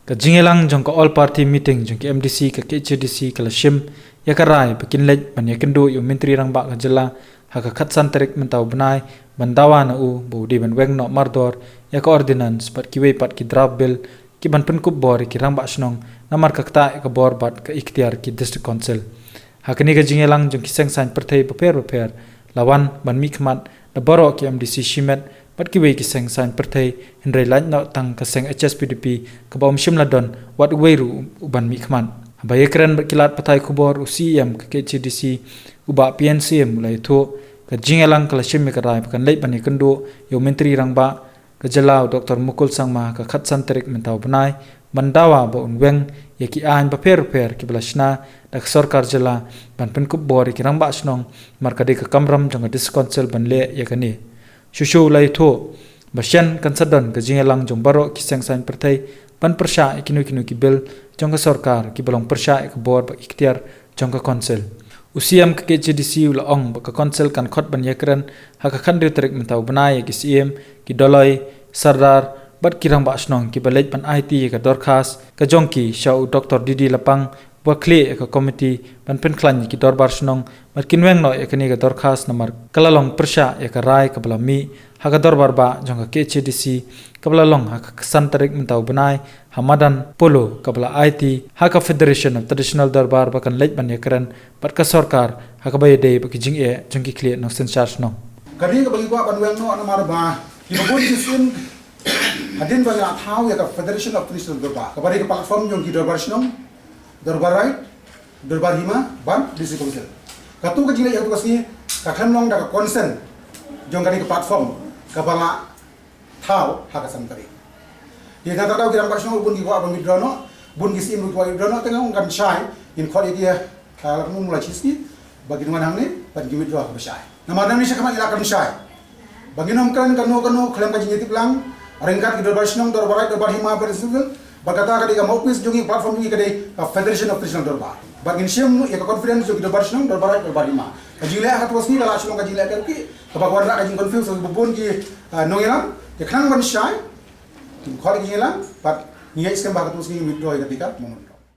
ka jingelang jong ka all party meeting jong ki MDC ka KCDC ka lashim ya ka rai bakin lej ban ya kendo yu menteri rang ba ka jela ha ka khatsan tarik mentau benai ban dawa na u bo di ban weng no mardor ya ka ordinance pat ki we pat ki draft bill ki ban pen kup bor ki rang ba snong namar ka ta ka bor bat ka ikhtiar ki district council ha kani ka jingelang jong ki seng san perthai paper lawan ban mikmat na boro ki MDC shimet pat ki we ki seng san perthai hinrai lan no tang ka seng HSPDP ka bom shimla don wat weiru uban mikman baye kren kilat patai kubor UCM ka KCDC uba PNCM lai tho ka jingelang kala shim ka rai kan lei bani kendo yo menteri rang ba ka jalau Dr Mukul Sangma ka khatsan tarik mentau benai mandawa ba Weng yaki an paper ki blashna dak sarkar jala ban pen kup bor ki rang ba snong markade ka kamram jang dis council ban le yakani shushu lai tho basyan kan sadon ka jingelang jong baro ki seng san perthai pan persha ikinu ki bill jong ka sarkar ki bolong persha ka bor ba ikhtiar jong ka council UCM ka KCDC ula ong ba ka council kan khot ban yakran ha ka khandri tarik mentau banai ki CM ki doloi sardar bat kirang ba snong ki balej pan IT ka dorkhas ka jongki shau Dr Didi Lapang wa kle ka committee ban pen klan ki dorbar snong mat kinweng no ekani ka dorkhas namar kalalong persha ya ka rai ka balami ha ka dorbar ba jong ka KCDC ka balalong ha ka santarik mentau banai hamadan polo ka bala IT ha ka Federation of Traditional Darbar ba kan lej ban yakran pat ka sarkar ha ka bayde ba ki jing e jongki kle no sensar snong kadi ka bagi ba ban weng no namar ba ki babun jisun hadin ba ya thau ya ka Federation of Traditional Darbar ka bari ka platform jong ki darbar snong darbar right darbar hima ban district council katu ka jile ya tu kasi ka khanong da ka consent jong kadi ka platform ka bala thau ha ka samtari ye na tau kirang basno bun ki wa ban midrono bun ki sim ru midrono tengah kan shai in kholi dia ka mun mula chiski bagi mana hamne pan ki midro ka shai na madam ni sakama ila kan shai bagi nom kan kanu khalam ka jinjiti plang arengkat ki darbar snong darbar right darbar hima president bagata kadi ka maupis jongi platform jongi kadi ka Federation of Traditional Darbar bagin siam ya ka confidence jongi darbar snong darbar right darbar hima kajile ha tuas ni la snong kajile kan ki ka bagwan ra kajing confuse bubun ki nongelang ya khan ban shai kholi ki ngelang pat ngai skam ba ka tuas ni midro ketika moment